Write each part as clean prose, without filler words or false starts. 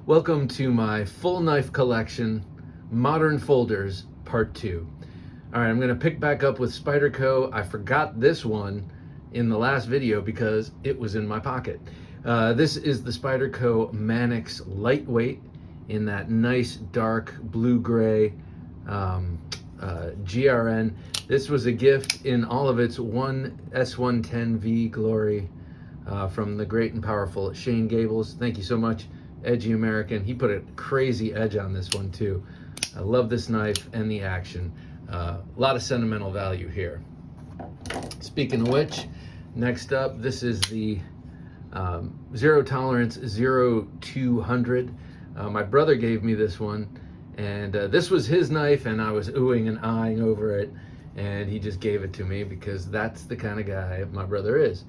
Welcome to my full knife collection, Modern Folders, Part 2. All right, I'm gonna pick back up with Spyderco. I forgot this one in the last video because it was in my pocket. This is the Spyderco Manix Lightweight in that nice dark blue-gray GRN. This was a gift in all of its S110V glory from the great and powerful Shane Gables. Thank you so much, Edgy American. He put a crazy edge on this one too. I love this knife and the action. A lot of sentimental value here. Speaking of which, next up, this is the Zero Tolerance 0200. My brother gave me this one, and this was his knife, and I was oohing and eyeing over it, and he just gave it to me because that's the kind of guy my brother is.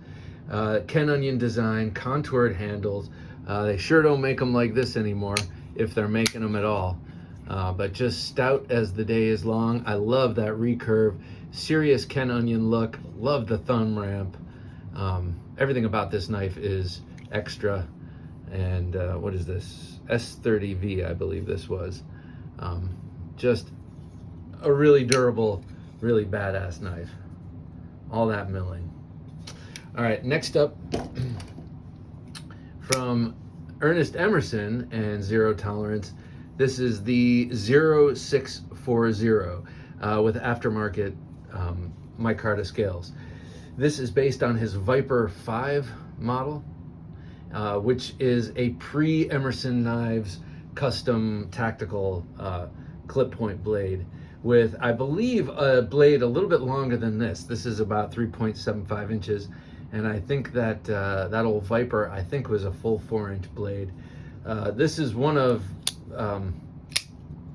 Ken Onion design, contoured handles. They sure don't make them like this anymore, if they're making them at all. But just stout as the day is long. I love that recurve, serious Ken Onion look. Love the thumb ramp. Everything about this knife is extra. And what is this? S30V, I believe this was. Just a really durable, really badass knife. All that milling. All right, next up, from Ernest Emerson and Zero Tolerance, this is the 0640 with aftermarket micarta scales. This is based on his Viper 5 model, which is a pre-Emerson Knives custom tactical clip point blade with, I believe, a blade a little bit longer than this. This is about 3.75 inches. And I think that that old Viper, I think, was a full 4-inch blade. This is one of,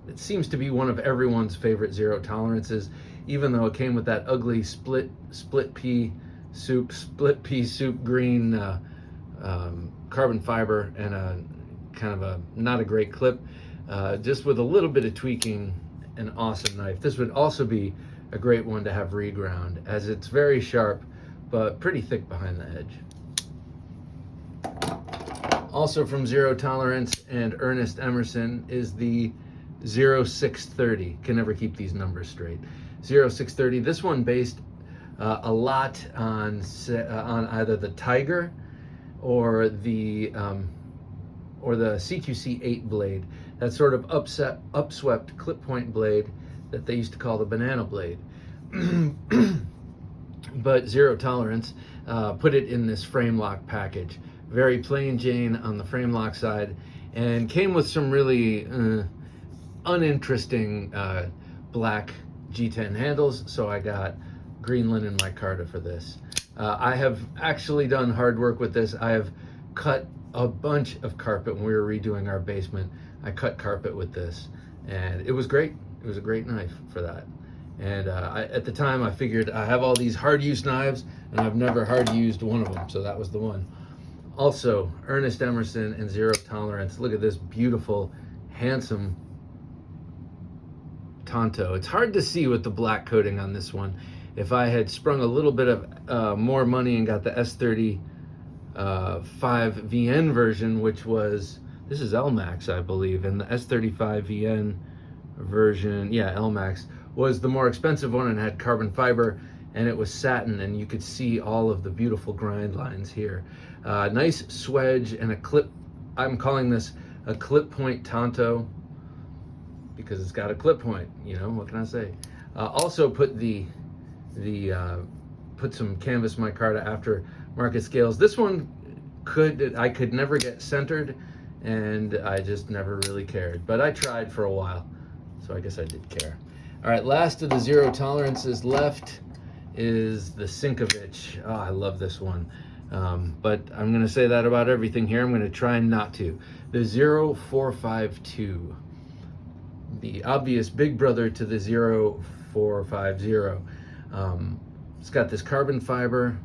it seems to be one of everyone's favorite Zero Tolerances, even though it came with that ugly split pea soup green carbon fiber and a kind of a not a great clip. Just with a little bit of tweaking, an awesome knife. This would also be a great one to have reground, as it's very sharp but pretty thick behind the edge. Also from Zero Tolerance and Ernest Emerson is the 0630. Can never keep these numbers straight. 0630. This one based a lot on either the Tiger or the CQC 8 blade. That sort of upswept clip point blade that they used to call the banana blade. But Zero Tolerance put it in this frame lock package. Very plain Jane on the frame lock side, and came with some really uninteresting black G10 handles, so I got green linen micarta for this. I have actually done hard work with this. I have cut a bunch of carpet when we were redoing our basement. I cut carpet with this, and it was great. It was a great knife for that. And at the time, I figured I have all these hard use knives, and I've never hard used one of them, so that was the one. Also, Ernest Emerson and Zero Tolerance. Look at this beautiful, handsome Tonto. It's hard to see with the black coating on this one. If I had sprung a little bit of more money and got the S35 VN version, which was, this is LMAX, I believe, and the S35 VN version, yeah, LMAX, was the more expensive one and had carbon fiber, and it was satin, and you could see all of the beautiful grind lines here. Nice swedge and a clip. I'm calling this a clip point Tonto because it's got a clip point, you know, what can I say? Also put put some canvas micarta aftermarket scales. This one I could never get centered, and I just never really cared, but I tried for a while, so I guess I did care. All right, last of the Zero Tolerances left is the Sinkevich. Oh, I love this one. But I'm going to say that about everything here. I'm going to try not to. The 0452. The obvious big brother to the 0450. It's got this carbon fiber,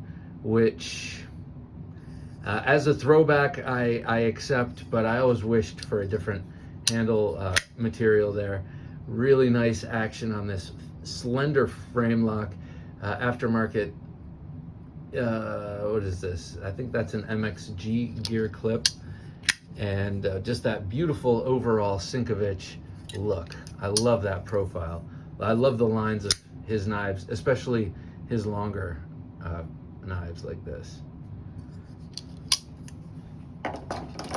which as a throwback, I accept, but I always wished for a different handle material there. Really nice action on this slender frame lock, aftermarket. What is this? I think that's an MXG gear clip. and just that beautiful overall Sinkevich look. I love that profile. I love the lines of his knives, especially his longer knives like this.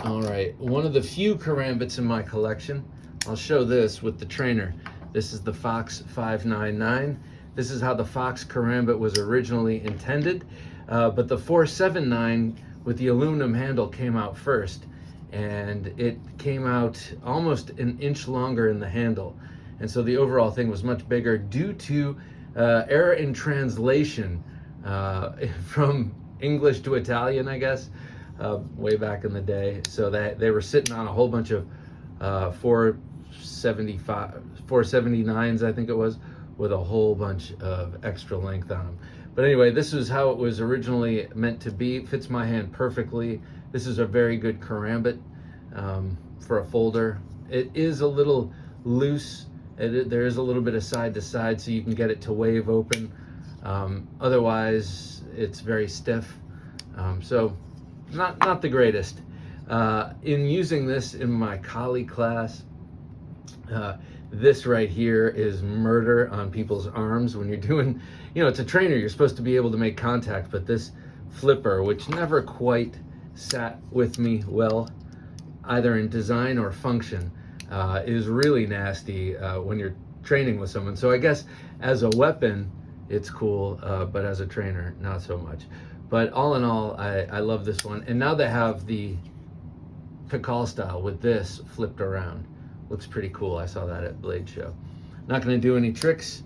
All right, one of the few Karambits in my collection. I'll show this with the trainer. This is the Fox 599. This is how the Fox Karambit was originally intended, but the 479 with the aluminum handle came out first, and it came out almost an inch longer in the handle, and so the overall thing was much bigger due to error in translation from English to Italian, I guess, way back in the day. So that they were sitting on a whole bunch of 479s, I think it was, with a whole bunch of extra length on them. But anyway, this is how it was originally meant to be. It fits my hand perfectly. This is a very good Karambit for a folder. It is a little loose. There is a little bit of side to side, so you can get it to wave open. Otherwise, it's very stiff. So not the greatest. In using this in my collie class, this right here is murder on people's arms. When you're doing, it's a trainer, you're supposed to be able to make contact, but this flipper, which never quite sat with me well, either in design or function, is really nasty when you're training with someone. So I guess as a weapon, it's cool, but as a trainer, not so much. But all in all, I love this one. And now they have the Pikal style with this flipped around. Looks pretty cool. I saw that at Blade Show. Not going to do any tricks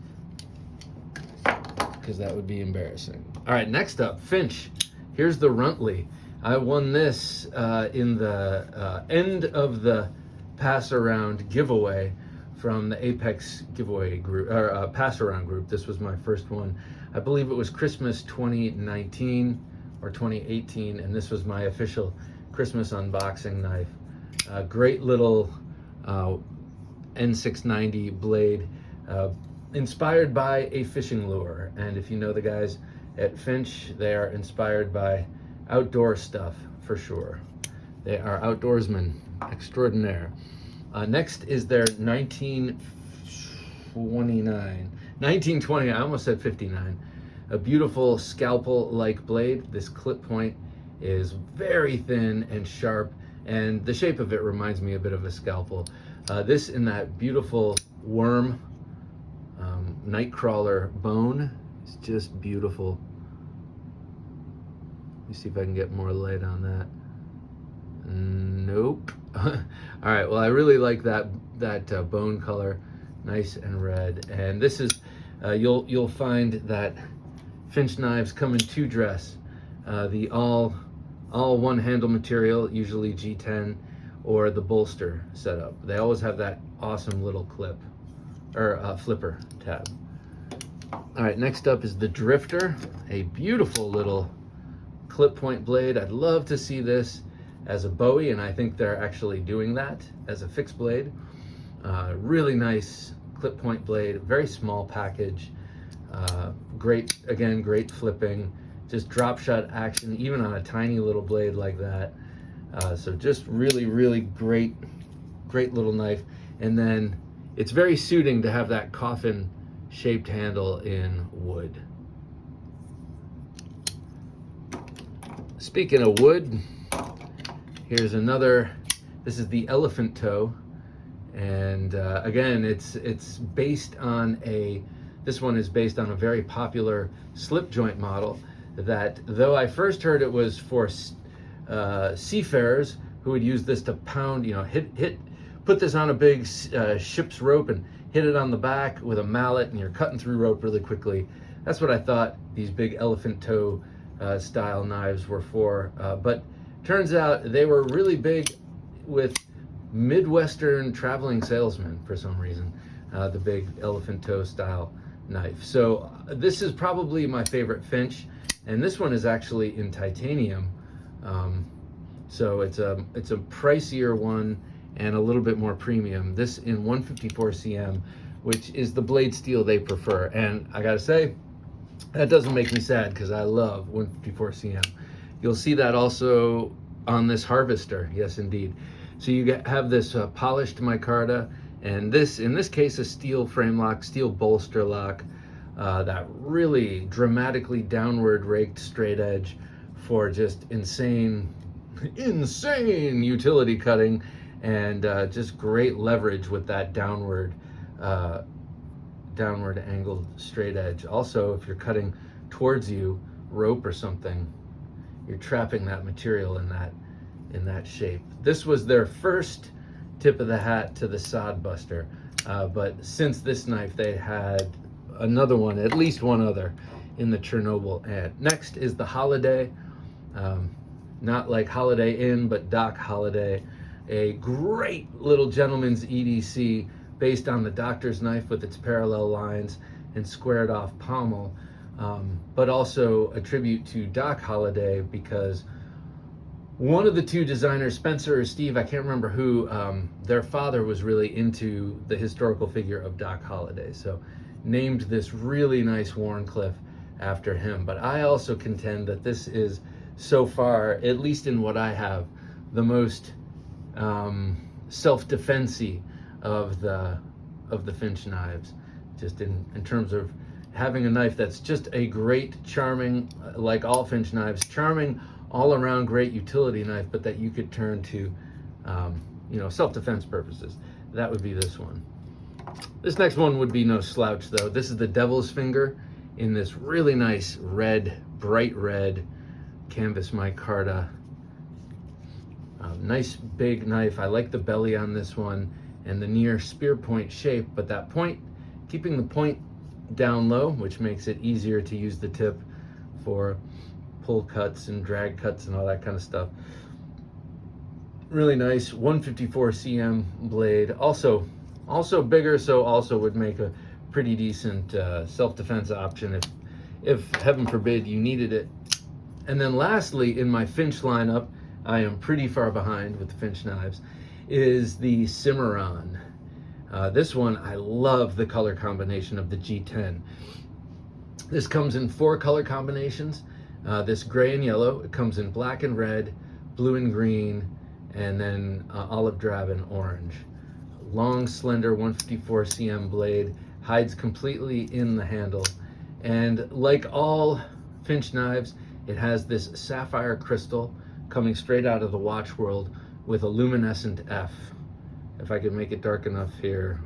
because that would be embarrassing. All right, next up, Finch. Here's the Runtley. I won this in the end of the pass around giveaway from the Apex giveaway group, or pass around group. This was my first one. I believe it was Christmas 2019 or 2018, and this was my official Christmas unboxing knife. Great little N690 blade, inspired by a fishing lure. And if you know the guys at Finch, they are inspired by outdoor stuff for sure. They are outdoorsmen extraordinaire. Next is their 1920, I almost said 59. A beautiful scalpel-like blade. This clip point is very thin and sharp, and the shape of it reminds me a bit of a scalpel. This in that beautiful worm nightcrawler bone is just beautiful. Let me see if I can get more light on that. Nope. All right, well, I really like that bone color, nice and red. And this is you'll find that Finch knives come in two dress, the all one handle material, usually G10, or the bolster setup. They always have that awesome little clip or flipper tab. All right, next up is the Drifter, a beautiful little clip point blade. I'd love to see this as a Bowie, and I think they're actually doing that as a fixed blade. Really nice clip point blade, very small package. Great flipping, just drop shot action, even on a tiny little blade like that. So just really great little knife. And then it's very suiting to have that coffin shaped handle in wood. Speaking of wood, here's another. This is the Elephant Toe, and again, it's based on this one is based on a very popular slip joint model that, though I first heard it was for seafarers who would use this to pound, put this on a big ship's rope and hit it on the back with a mallet, and you're cutting through rope really quickly. That's what I thought these big Elephant Toe style knives were for, but turns out they were really big with Midwestern traveling salesmen for some reason, the big Elephant Toe style knife. So this is probably my favorite Finch, and this one is actually in titanium. So it's a pricier one and a little bit more premium. This in 154 cm, which is the blade steel they prefer. And I gotta say, that doesn't make me sad because I love 154 cm. You'll see that also on this harvester. Yes, indeed. So you have this polished micarta, and this, in this case, a steel frame lock, steel bolster lock, that really dramatically downward raked straight edge for just insane utility cutting, and just great leverage with that downward angled straight edge. Also, if you're cutting towards you rope or something, you're trapping that material in that shape. This was their first tip of the hat to the sod buster, but since this knife they had another one, at least one other, in the Chernobyl. And next is the Holiday, not like Holiday Inn, but Doc Holiday, a great little gentleman's EDC based on the doctor's knife with its parallel lines and squared off pommel, but also a tribute to Doc Holiday, because one of the two designers, Spencer or Steve, I can't remember who, their father was really into the historical figure of Doc Holiday, so named this really nice Wharncliffe after him. But I also contend that this is, so far, at least in what I have, the most self-defense-y of the Finch knives, just in terms of having a knife that's just a great, charming, like all Finch knives, charming, all-around great utility knife, but that you could turn to, self-defense purposes. That would be this one. This next one would be no slouch, though. This is the Devil's Finger in this really nice red, bright red canvas micarta. Nice big knife. I like the belly on this one and the near spear point shape, but that point, keeping the point down low, which makes it easier to use the tip for pull cuts and drag cuts and all that kind of stuff. Really nice 154 cm blade, also bigger, so also would make a pretty decent self-defense option if heaven forbid you needed it. And then lastly, in my Finch lineup, I am pretty far behind with the Finch knives, is the Cimarron. This one, I love the color combination of the G10. This comes in 4 color combinations. This gray and yellow, it comes in black and red, blue and green, and then olive drab and orange. Long, slender 154 cm blade, hides completely in the handle. And like all Finch knives, it has this sapphire crystal coming straight out of the watch world with a luminescent F. If I could make it dark enough here,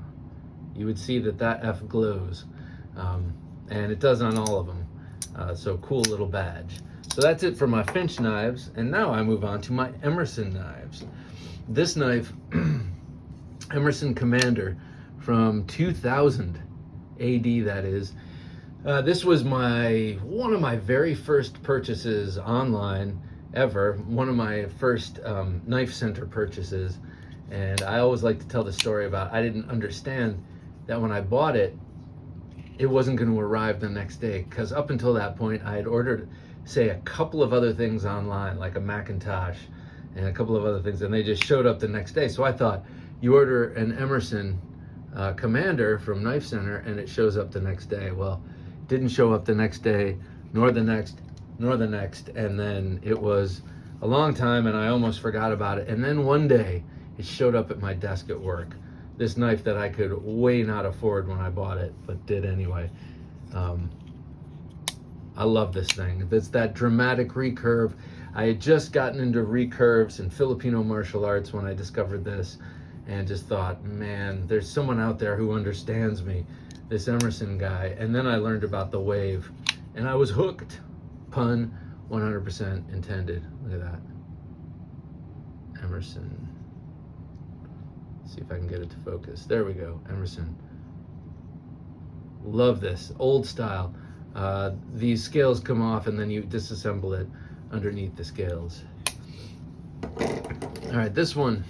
you would see that F glows. And it does on all of them. So cool little badge. So that's it for my Finch knives, and now I move on to my Emerson knives. This knife, Emerson Commander from 2000 AD, that is. This was one of my very first purchases online ever, one of my first knife center purchases, and I always like to tell the story about I didn't understand that when I bought it, it wasn't going to arrive the next day, because up until that point I had ordered, say, a couple of other things online, like a Macintosh and a couple of other things, and they just showed up the next day. So I thought, you order an Emerson Commander from Knife Center and it shows up the next day. Well, it didn't show up the next day, nor the next, and then it was a long time and I almost forgot about it. And then one day it showed up at my desk at work. This knife that I could way not afford when I bought it, but did anyway. I love this thing. It's that dramatic recurve. I had just gotten into recurves and Filipino martial arts when I discovered this, and just thought, man, there's someone out there who understands me, this Emerson guy. And then I learned about the wave, and I was hooked. Pun 100% intended. Look at that. Emerson. Let's see if I can get it to focus. There we go, Emerson. Love this, old style. These scales come off and then you disassemble it underneath the scales. All right, this one,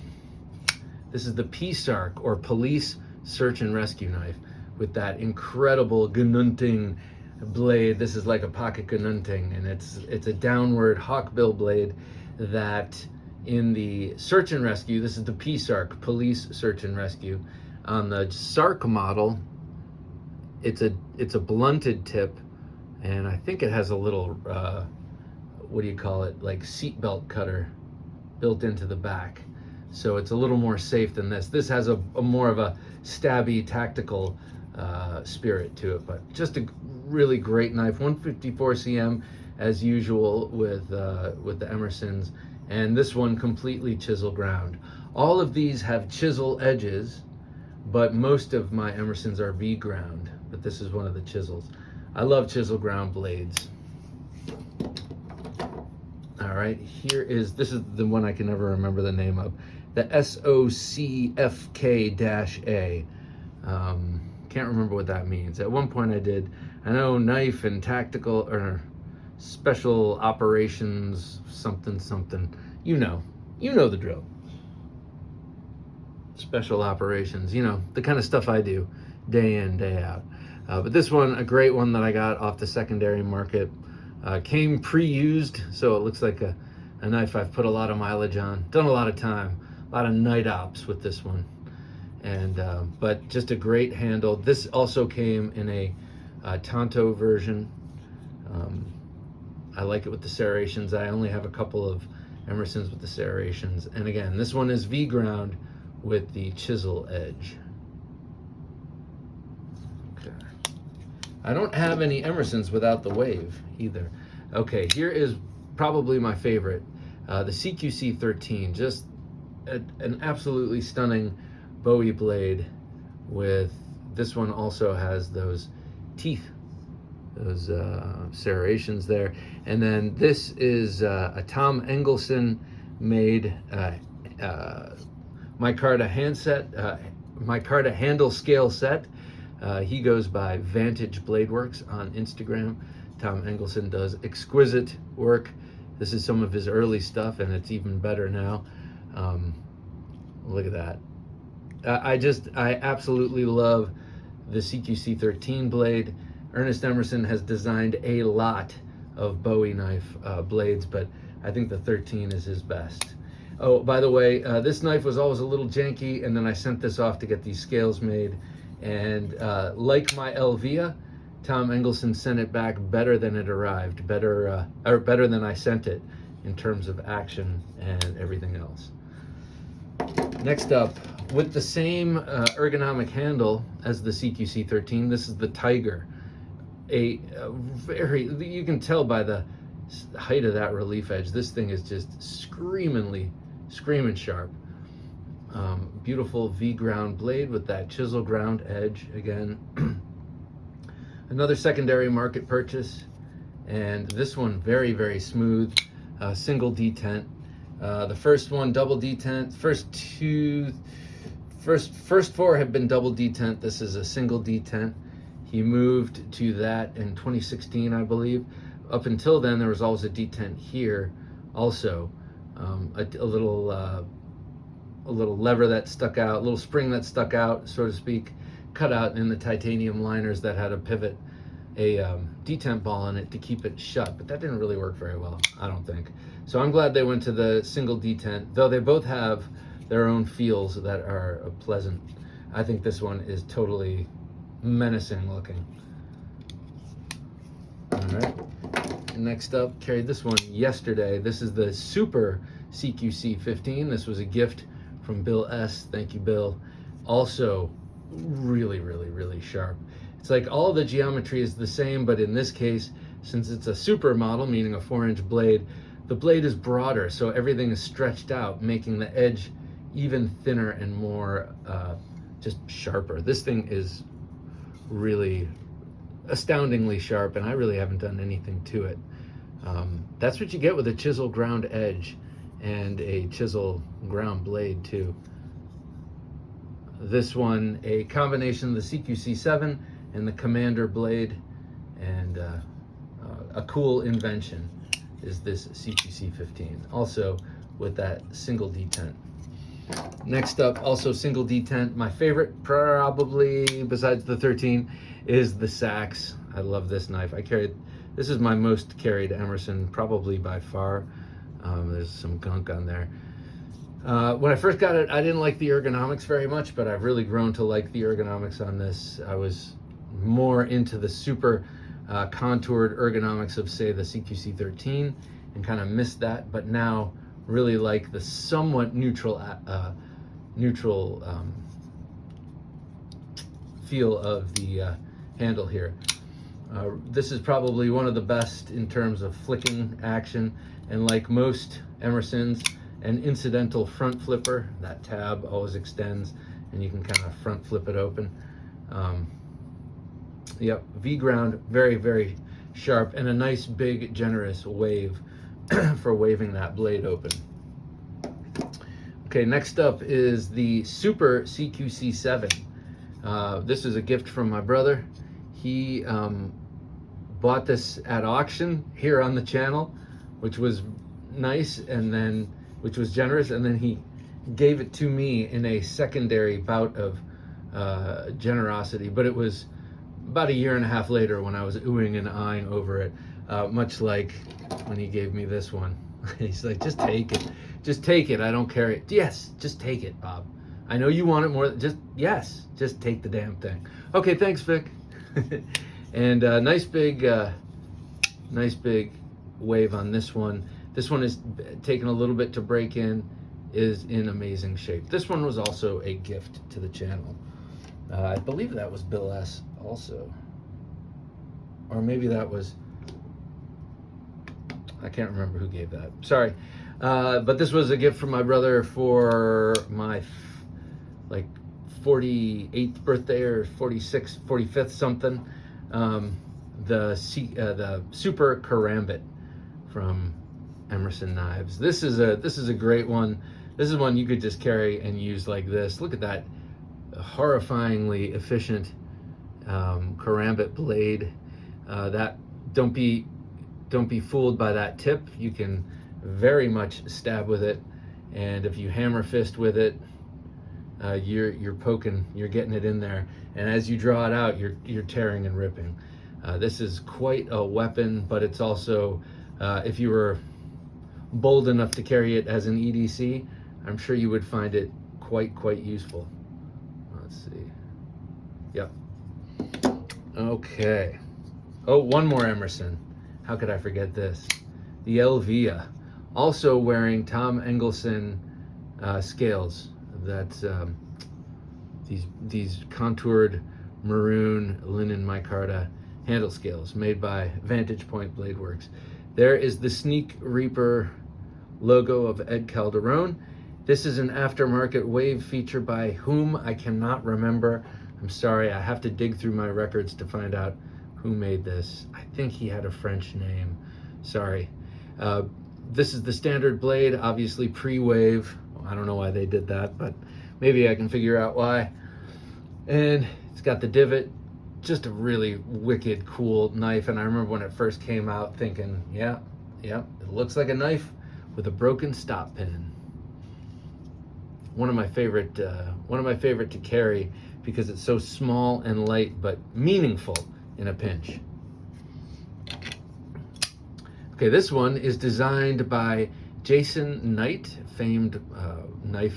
this is the PSARC, or Police Search and Rescue Knife, with that incredible gnunting blade. This is like a pocket gnunting, and it's a downward hawkbill blade that in the search and rescue, this is the PSARC, Police Search and Rescue. On the SARC model, it's a blunted tip, and I think it has a little, what do you call it, like seatbelt cutter built into the back. So it's a little more safe than this. This has a more of a stabby tactical spirit to it, but just a really great knife. 154 cm as usual with the Emersons, and this one completely chisel ground. All of these have chisel edges, but most of my Emersons are V ground, but this is one of the chisels. I love chisel ground blades. All right, this is the one I can never remember the name of, the SOCFK-A. Can't remember what that means. At one point I did. I know knife and tactical or special operations something something. You know the drill. Special operations, the kind of stuff I do day in, day out. But this one, a great one that I got off the secondary market. Came pre-used, so it looks like a knife I've put a lot of mileage on. Done a lot of time, a lot of night ops with this one. And but just a great handle. This also came in a Tonto version. I like it with the serrations. I only have a couple of Emersons with the serrations. And again, this one is V ground with the chisel edge. Okay. I don't have any Emersons without the wave either. Okay, here is probably my favorite, the CQC 13. Just an absolutely stunning Bowie blade. With this one also has those teeth, those serrations there. And then this is a Tom Engelson made micarta handle scale set. He goes by Vantage Blade Works on Instagram. Tom Engelson does exquisite work. This is some of his early stuff, and it's even better now. Look at that. I absolutely love the CQC 13 blade. Ernest Emerson has designed a lot of Bowie knife blades, but I think the 13 is his best. Oh, by the way, this knife was always a little janky, and then I sent this off to get these scales made. And like my Elvia, Tom Engelson sent it back better than it arrived, better than I sent it in terms of action and everything else. Next up, with the same ergonomic handle as the CQC 13, this is the Tiger. You can tell by the height of that relief edge, this thing is just screaming sharp. Beautiful V ground blade with that chisel ground edge again. Another secondary market purchase, and this one very, very smooth, single detent. The first one double detent. First four have been double detent. This is a single detent. He moved to that in 2016, I believe. Up until then, there was always a detent here, also a little lever that stuck out, a little spring that stuck out, so to speak, cut out in the titanium liners that had a pivot, a detent ball in it to keep it shut, but that didn't really work very well, I don't think. So I'm glad they went to the single detent, though they both have their own feels that are pleasant. I think this one is totally menacing looking. All right, next up, carried this one yesterday. This is the Super CQC 15. This was a gift from Bill S. Thank you, Bill. Also really, really, really sharp. It's like all the geometry is the same, but in this case, since it's a super model, meaning a 4-inch blade, the blade is broader, so everything is stretched out, making the edge even thinner and more just sharper. This thing is really astoundingly sharp, and I really haven't done anything to it. That's what you get with a chisel ground edge and a chisel ground blade too. This one, a combination of the CQC 7 and the Commander blade, and a cool invention is this CQC 15, also with that single detent. Next up, also single detent. My favorite, probably besides the 13, is the Sachs. I love this knife. This is my most carried Emerson, probably by far. There's some gunk on there. When I first got it, I didn't like the ergonomics very much, but I've really grown to like the ergonomics on this. I was more into the super contoured ergonomics of, say, the CQC 13, and kind of missed that, but now Really like the somewhat neutral feel of the handle here. This is probably one of the best in terms of flicking action, and like most Emersons, an incidental front flipper. That tab always extends and you can kind of front flip it open. Yep, V-ground, very, very sharp, and a nice big generous wave for waving that blade open. Okay, next up is the Super CQC7. This is a gift from my brother. He bought this at auction here on the channel, which was nice, and then which was generous, and then he gave it to me in a secondary bout of generosity. But it was about a year and a half later when I was oohing and ahhing over it, much like when he gave me this one. He's like, just take it. Just take it. I don't care. Yes, just take it, Bob. I know you want it more. Just take the damn thing. Okay, thanks, Vic. And nice big wave on this one. This one is taking a little bit to break in, is in amazing shape. This one was also a gift to the channel. I believe that was Bill S. also. Or maybe that was, I can't remember who gave that. Sorry. But this was a gift from my brother for my like 48th birthday or 46th, 45th something. The Super Karambit from Emerson knives. This is a great one. This is one you could just carry and use like this. Look at that horrifyingly efficient Karambit blade. That don't be fooled by that tip. You can very much stab with it, and if you hammer fist with it, you're poking, you're getting it in there, and as you draw it out, you're tearing and ripping. This is quite a weapon, but it's also, if you were bold enough to carry it as an EDC, I'm sure you would find it quite useful. Let's see. Yep. Okay. Oh, one more Emerson. How could I forget this? The Elvia, also wearing Tom Engelson scales. That's these contoured maroon linen micarta handle scales made by Vantage Point Blade Works. There is the Sneak Reaper logo of Ed Calderon. This is an aftermarket wave feature by whom I cannot remember. I'm sorry, I have to dig through my records to find out who made this. I think he had a French name. Sorry. This is the standard blade, obviously pre-wave. I don't know why they did that, but maybe I can figure out why. And it's got the divot. Just a really wicked, cool knife. And I remember when it first came out thinking, yeah, it looks like a knife with a broken stop pin. One of my favorite to carry because it's so small and light, but meaningful in a pinch. Okay, this one is designed by Jason Knight, famed knife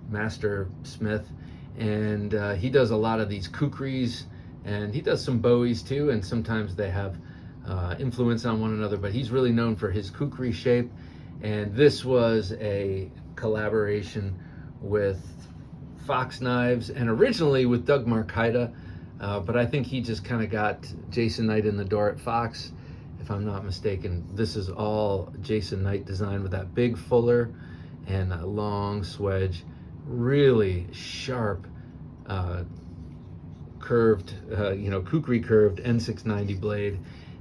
master smith, and he does a lot of these kukris, and he does some bowies too, and sometimes they have influence on one another, but he's really known for his kukri shape. And this was a collaboration with Fox Knives and originally with Doug Marcaida, but I think he just kind of got Jason Knight in the door at Fox, if I'm not mistaken. This is all Jason Knight design with that big fuller and that long swedge, really sharp, curved, kukri curved N690 blade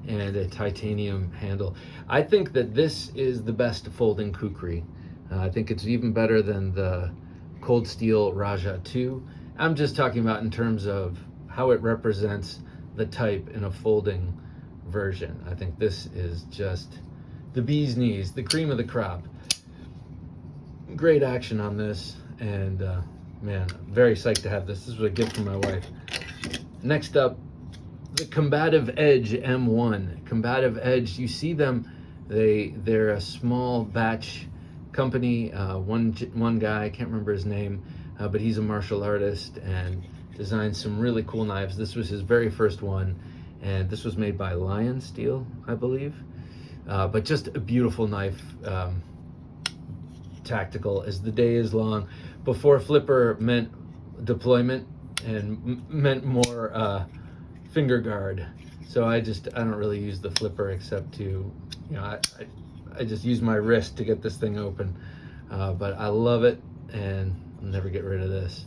and a titanium handle. I think that this is the best folding kukri. I think it's even better than the Cold Steel Raja 2. I'm just talking about in terms of how it represents the type in a folding version. I think this is just the bee's knees, the cream of the crop. Great action on this, and man, very psyched to have this. This was a gift from my wife. Next up, the Combative Edge M1. Combative Edge, you see them, they're a small batch company. One guy, I can't remember his name, but he's a martial artist and designed some really cool knives. This was his very first one, and this was made by Lion Steel, I believe. But just a beautiful knife. tactical as the day is long. Before flipper meant deployment and meant more finger guard. So I don't really use the flipper except to, I just use my wrist to get this thing open. But I love it, and I'll never get rid of this.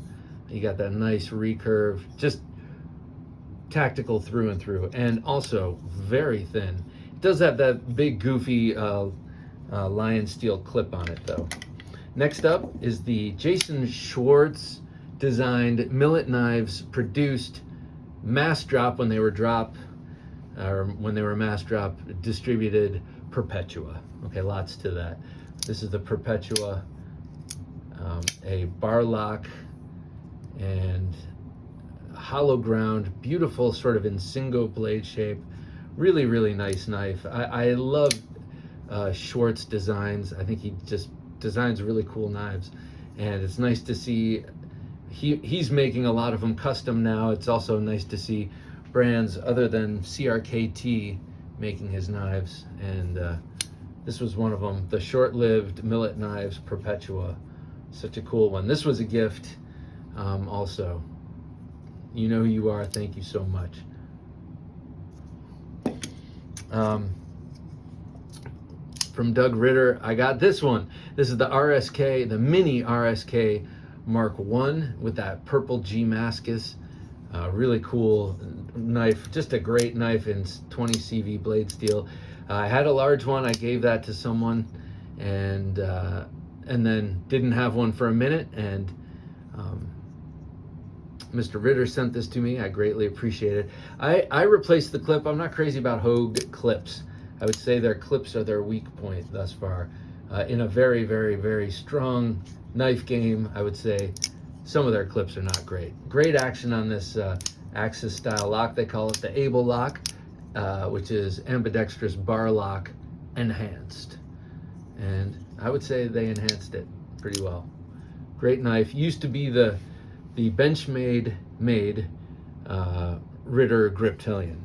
You got that nice recurve, just tactical through and through, and also very thin. It does have that big goofy lion steel clip on it though. Next up is the Jason Schwartz designed Millet Knives produced mass drop when they were mass drop distributed Perpetua. Okay, lots to that. This is the Perpetua, a bar lock and hollow ground, beautiful sort of Insingo blade shape. Really, really nice knife. I love Schwartz designs. I think he just designs really cool knives, and it's nice to see he's making a lot of them custom now. It's also nice to see brands other than CRKT making his knives, and this was one of them, the short-lived Millet Knives Perpetua. Such a cool one. This was a gift also. You know who you are. Thank you so much. From Doug Ritter, I got this one. This is the RSK, the mini RSK Mark I with that purple G Mascus. Really cool knife, just a great knife in 20 CV blade steel. I had a large one. I gave that to someone, and then didn't have one for a minute, and Mr. Ritter sent this to me. I greatly appreciate it. I replaced the clip. I'm not crazy about Hogue clips. I would say their clips are their weak point thus far. In a very, very, very strong knife game, I would say some of their clips are not great. Great action on this Axis style lock. They call it the Able lock, which is ambidextrous bar lock enhanced. And I would say they enhanced it pretty well. Great knife. Used to be the Benchmade Ritter Griptilian.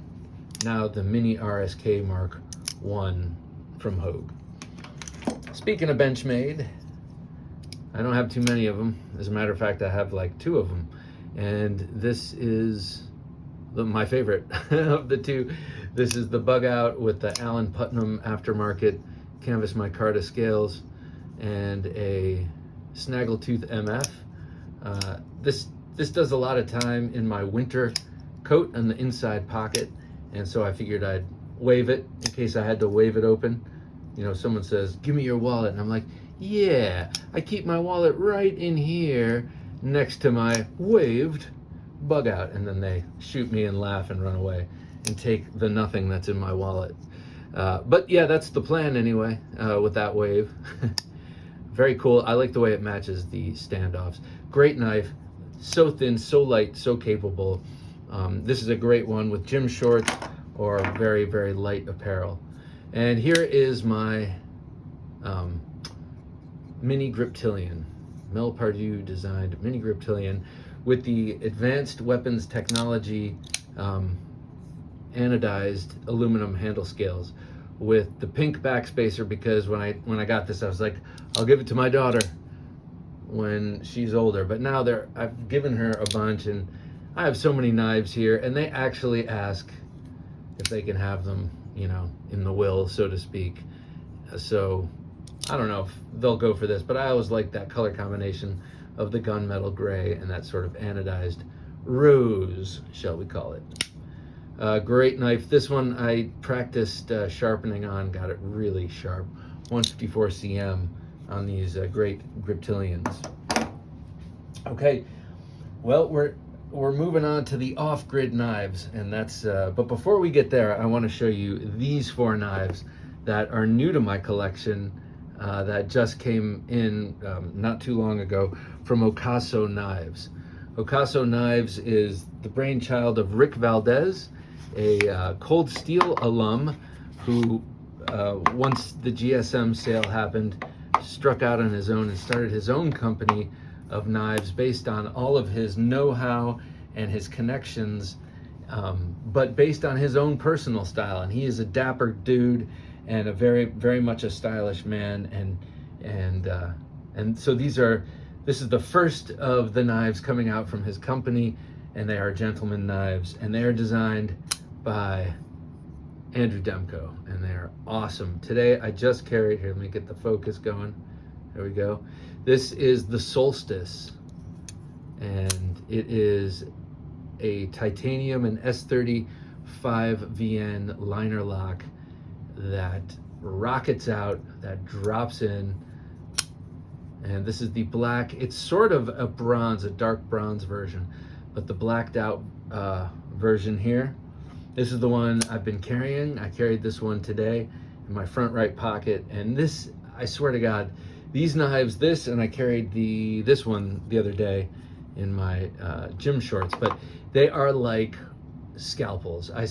Now the mini RSK Mark I from Hogue. Speaking of Benchmade, I don't have too many of them. As a matter of fact, I have like 2 of them. And this is my favorite of the 2. This is the Bug Out with the Allen Putnam aftermarket canvas micarta scales and a Snaggletooth MF. This does a lot of time in my winter coat on the inside pocket, and so I figured I'd wave it in case I had to wave it open. You know, someone says, "Give me your wallet," and I'm like, yeah, I keep my wallet right in here next to my waved Bug Out, and then they shoot me and laugh and run away and take the nothing that's in my wallet. But yeah, that's the plan anyway, with that wave. Very cool. I like the way it matches the standoffs. Great knife, so thin, so light, so capable. This is a great one with gym shorts or very, very light apparel. And here is my mini Griptilian, Mel Pardue designed mini Griptilian with the advanced weapons technology anodized aluminum handle scales with the pink backspacer, because when I got this, I was like, I'll give it to my daughter when she's older. But now I've given her a bunch, and I have so many knives here, and they actually ask if they can have them, you know, in the will, so to speak. So I don't know if they'll go for this, but I always like that color combination of the gunmetal gray and that sort of anodized rose, shall we call it. Great knife. This one I practiced sharpening on, got it really sharp. 154 cm on these great Griptilians. Okay, well, we're moving on to the off-grid knives, and that's but before we get there, I want to show you these 4 knives that are new to my collection, that just came in not too long ago from Ocaso Knives. Ocaso Knives is the brainchild of Rick Valdez, a Cold Steel alum who, once the GSM sale happened, struck out on his own and started his own company of knives based on all of his know-how and his connections, but based on his own personal style. And he is a dapper dude and a very, very much a stylish man, and And so this is the first of the knives coming out from his company, and they are gentleman knives, and they are designed by Andrew Demko, and they are awesome. Today I just carried, here, let me get the focus going. There we go. This is the Solstice, and it is a titanium and S35 VN liner lock that rockets out, that drops in. And this is the black, it's sort of a bronze, a dark bronze version, but the blacked out version here. This is the one I've been carrying. I carried this one today in my front right pocket. And this, I swear to God, these knives, this, and I carried this one the other day in my gym shorts, but they are like scalpels. I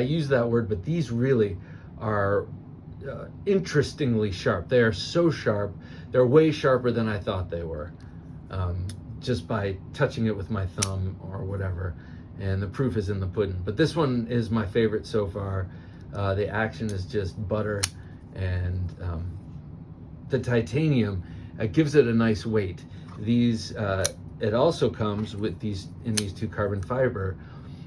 use that word, but these really are interestingly sharp. They are so sharp. They're way sharper than I thought they were, just by touching it with my thumb or whatever. And the proof is in the pudding. But this one is my favorite so far. The action is just butter, and the titanium gives it a nice weight. These it also comes with these two carbon fiber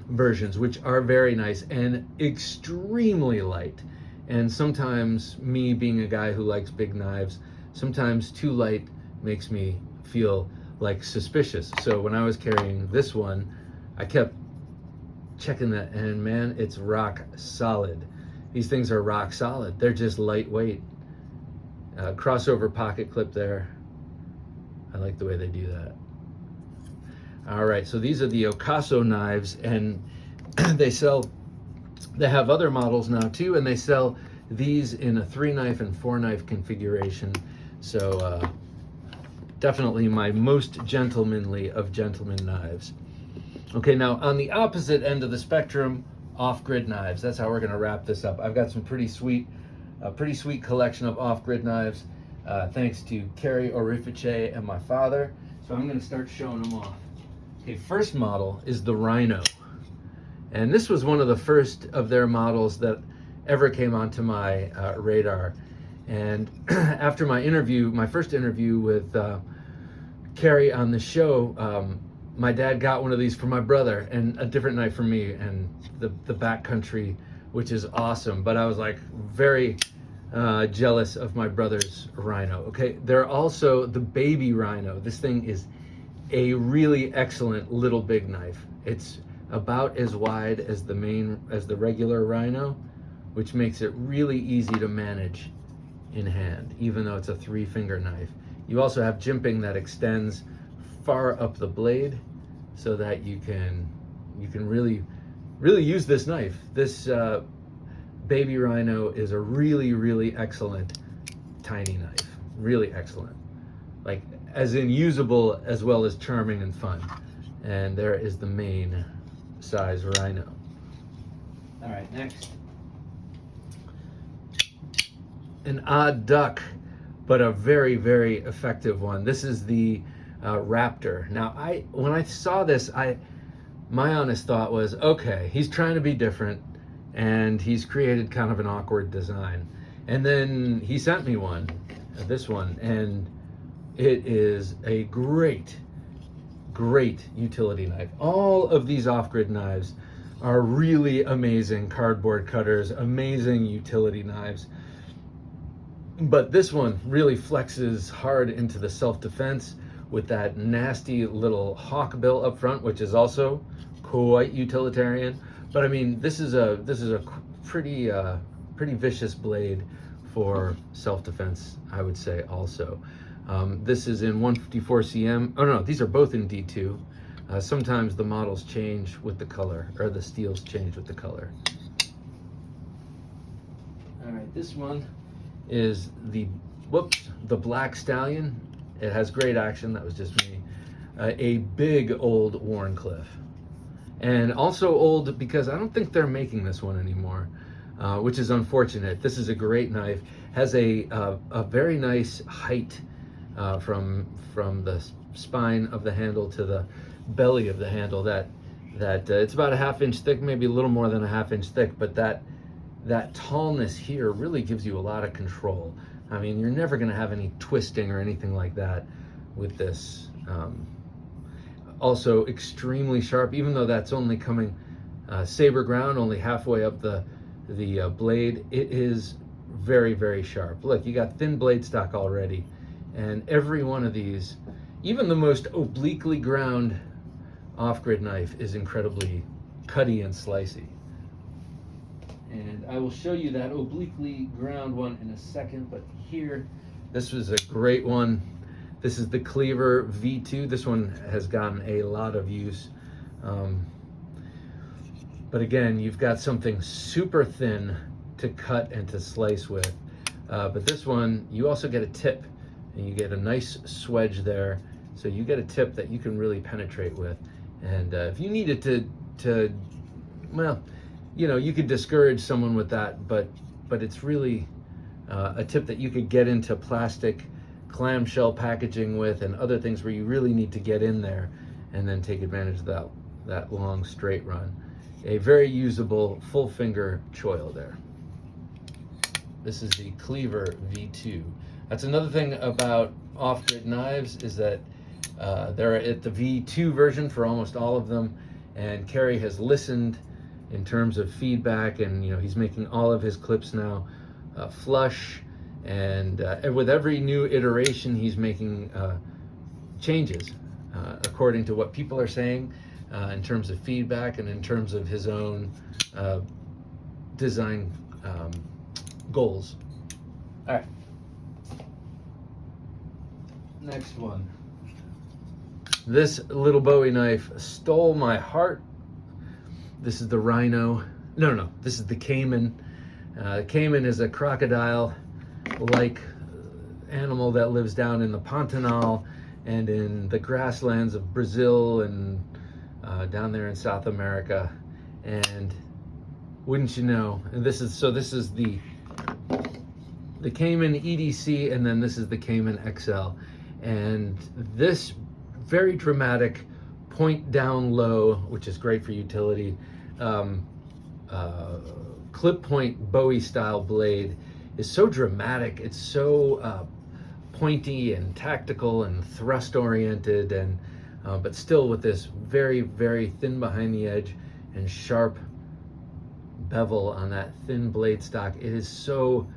versions, which are very nice and extremely light. And sometimes, me being a guy who likes big knives, sometimes too light makes me feel like suspicious. So when I was carrying this one, I kept checking that, and man, it's rock solid. These things are rock solid. They're just lightweight. Crossover pocket clip there. I like the way they do that. All right, so these are the Ocaso knives, and they have other models now too, and they sell these in a 3-knife and 4-knife configuration. So definitely my most gentlemanly of gentleman knives. Okay, now on the opposite end of the spectrum, off-grid knives. That's how we're gonna wrap this up. I've got some pretty sweet collection of off-grid knives, thanks to Carrie Orifice and my father. So I'm gonna start showing them off. Okay, first model is the Rhino. And this was one of the first of their models that ever came onto my radar. And after my first interview with Carrie on the show, my dad got one of these for my brother, and a different knife for me, and the backcountry, which is awesome. But I was like very jealous of my brother's Rhino. Okay, they're also the baby Rhino. This thing is a really excellent little big knife. It's about as wide as the regular Rhino, which makes it really easy to manage in hand, even though it's a 3-finger knife. You also have jimping that extends far up the blade, so that you can really use this knife. This baby Rhino is a really excellent tiny knife. Really excellent, like as in usable as well as charming and fun. And there is the main size Rhino. All right, next, an odd duck, but a very effective one. This is the Raptor. Now, when I saw this, my honest thought was, okay, he's trying to be different, and he's created kind of an awkward design. And then he sent me this one, and it is a great utility knife. All of these off-grid knives are really amazing cardboard cutters, amazing utility knives. But this one really flexes hard into the self-defense with that nasty little hawk bill up front, which is also quite utilitarian. But I mean, this is a pretty vicious blade for self-defense, I would say also. This is in 154 cm. Oh no, these are both in D2. Sometimes the models change with the color, or the steels change with the color. All right, this one is the Black Stallion. It has great action. That was just me. A big old Wharncliffe, and also old because I don't think they're making this one anymore, which is unfortunate. This is a great knife. Has a very nice height from the spine of the handle to the belly of the handle. That it's about a 1/2 inch thick, maybe a little more than a 1/2 inch thick, but that tallness here really gives you a lot of control. I mean, you're never going to have any twisting or anything like that with this. Also extremely sharp, even though that's only coming saber ground, only halfway up the blade. It is very, very sharp. Look, you got thin blade stock already, and every one of these, even the most obliquely ground off-grid knife, is incredibly cutty and slicey. And I will show you that obliquely ground one in a second, but here, this was a great one. This is the Cleaver V2. This one has gotten a lot of use. But again, you've got something super thin to cut and to slice with. But this one, you also get a tip, and you get a nice swedge there. So you get a tip that you can really penetrate with. And if you needed to, well, you know, you could discourage someone with that, but it's really a tip that you could get into plastic clamshell packaging with, and other things where you really need to get in there and then take advantage of that long straight run. A very usable full finger choil there. This is the Cleaver V2. That's another thing about off-grid knives, is that they're at the V2 version for almost all of them, and Kerry has listened in terms of feedback, and you know, he's making all of his clips now flush, and with every new iteration he's making changes according to what people are saying in terms of feedback and in terms of his own design goals. All right, next one. This little Bowie knife stole my heart. This is the Rhino. No, this is the Cayman. Cayman is a crocodile-like animal that lives down in the Pantanal and in the grasslands of Brazil and down there in South America. And wouldn't you know, and this is the Cayman EDC, and then this is the Cayman XL. And this very dramatic point down low, which is great for utility, clip point Bowie style blade is so dramatic. It's so pointy and tactical and thrust oriented, and but still with this very, very thin behind the edge and sharp bevel on that thin blade stock. It is so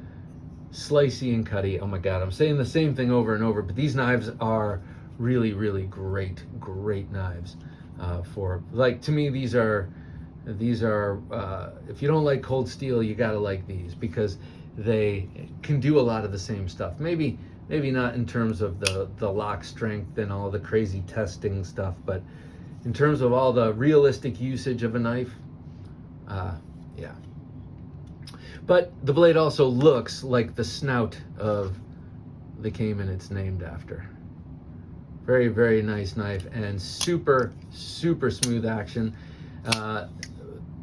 slicey and cutty. Oh my God, I'm saying the same thing over and over, but these knives are really, really great knives. For, like, to me, these are if you don't like cold steel, you gotta like these, because they can do a lot of the same stuff. Maybe not in terms of the lock strength and all the crazy testing stuff, but in terms of all the realistic usage of a knife, yeah. But the blade also looks like the snout of the Cayman it's named after. Very, very nice knife, and super, super smooth action.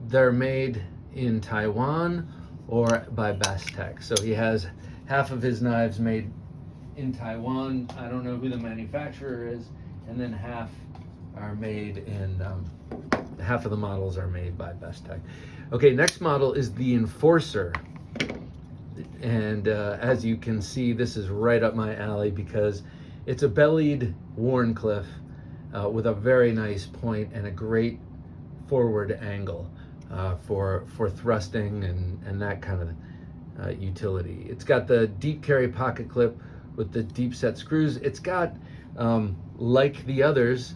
They're made in Taiwan or by Bestech. So he has half of his knives made in Taiwan. I don't know who the manufacturer is, and then half are made in, half of the models are made by Bestech. Okay, next model is the Enforcer. And as you can see, this is right up my alley, because it's a bellied Wharncliffe with a very nice point and a great forward angle for thrusting and that kind of utility. It's got the deep carry pocket clip with the deep set screws. It's got, like the others,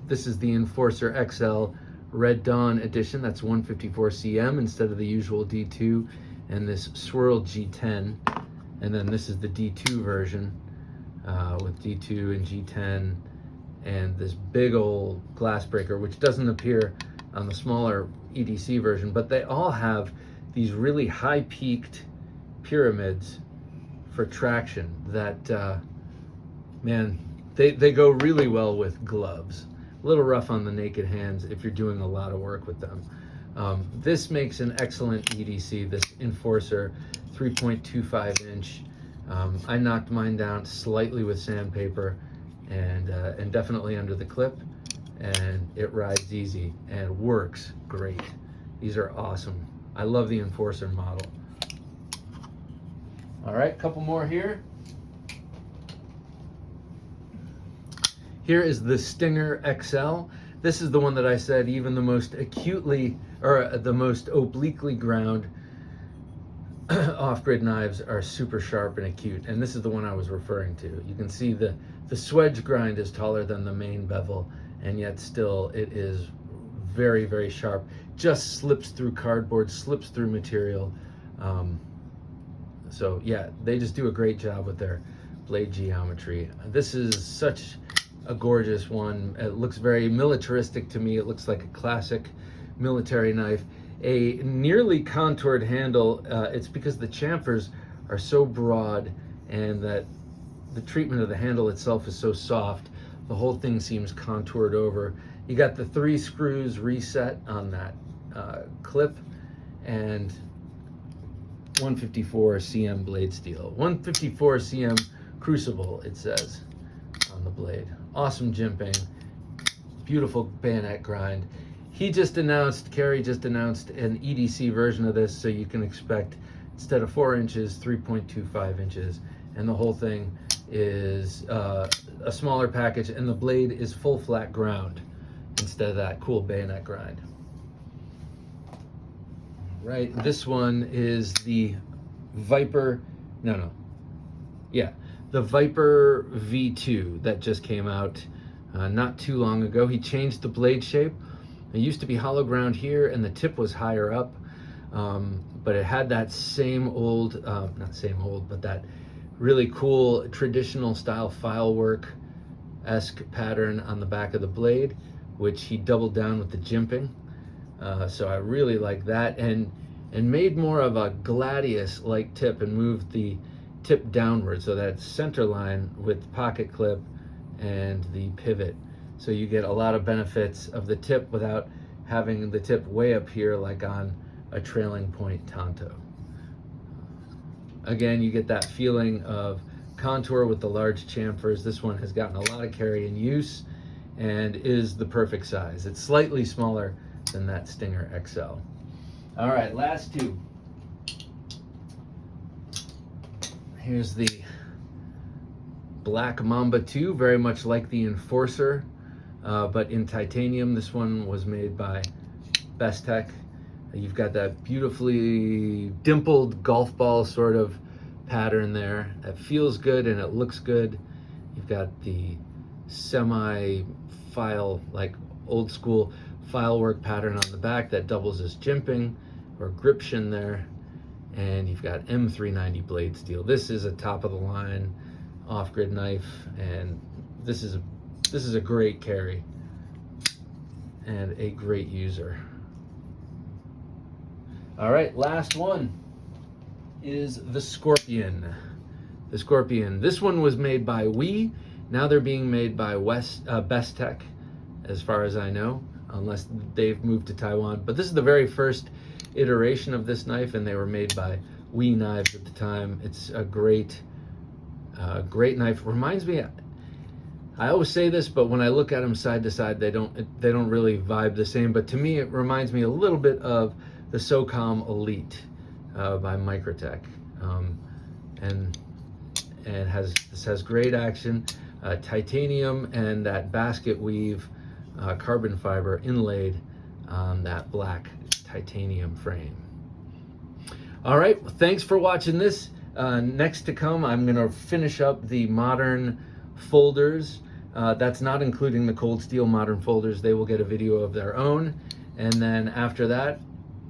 this is the Enforcer XL Red Dawn edition. That's 154 cm instead of the usual D2, and this swirled G10. And then this is the D2 version with D2 and G10, and this big old glass breaker, which doesn't appear on the smaller EDC version, but they all have these really high peaked pyramids for traction that, man, they go really well with gloves. A little rough on the naked hands if you're doing a lot of work with them. This makes an excellent EDC, this Enforcer 3.25 inch. I knocked mine down slightly with sandpaper and definitely under the clip, and it rides easy and works great. These are awesome. I love the Enforcer model. All right, couple more here. Here is the Stinger XL. This is the one that I said even the most acutely, or the most obliquely ground off-grid knives are super sharp and acute, and this is the one I was referring to. You can see the swedge grind is taller than the main bevel, and yet still it is very, very sharp. Just slips through cardboard, slips through material. So yeah, they just do a great job with their blade geometry. This is such a gorgeous one. It looks very militaristic to me. It looks like a classic military knife. A nearly contoured handle. It's because the chamfers are so broad and that the treatment of the handle itself is so soft. The whole thing seems contoured over. You got the 3 screws reset on that clip, and 154 cm blade steel. 154 cm crucible, it says on the blade. Awesome jimping, beautiful bayonet grind. He just announced, Kerry just announced an EDC version of this, so you can expect, instead of 4 inches, 3.25 inches, and the whole thing is a smaller package, and the blade is full flat ground instead of that cool bayonet grind. Right, this one is the Viper, the Viper V2 that just came out not too long ago. He changed the blade shape. It used to be hollow ground here and the tip was higher up, but it had that same old, not same old, but that really cool traditional style file work-esque pattern on the back of the blade, which he doubled down with the jimping. So I really like that, and made more of a gladius-like tip and moved the tip downward, so that center line with pocket clip and the pivot. So you get a lot of benefits of the tip without having the tip way up here like on a trailing point Tonto. Again, you get that feeling of contour with the large chamfers. This one has gotten a lot of carry and use and is the perfect size. It's slightly smaller than that Stinger XL. All right, last two. Here's the Black Mamba 2, very much like the Enforcer, but in titanium. This one was made by Bestech. You've got that beautifully dimpled golf ball sort of pattern there. That feels good and it looks good. You've got the semi-file, like old school file work pattern on the back that doubles as jimping or gription there. And you've got M390 blade steel. This is a top of the line off-grid knife, and this is a great carry and a great user. All right, last one is the Scorpion. The Scorpion. This one was made by We. Now they're being made by Bestech, as far as I know, unless they've moved to Taiwan. But this is the very first iteration of this knife, and they were made by We Knives at the time. It's a great knife. Reminds me, I always say this, but when I look at them side to side, they don't really vibe the same. But to me, it reminds me a little bit of the SOCOM Elite by Microtech, and this has great action, titanium and that basket weave carbon fiber inlaid on that black titanium frame. All right, well, thanks for watching this. Next to come, I'm gonna finish up the modern folders. That's not including the cold steel modern folders. They will get a video of their own. And then after that,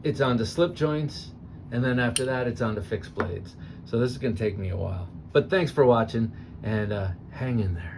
it's on to slip joints. And then after that, it's on to fixed blades. So this is gonna take me a while. But thanks for watching, and hang in there.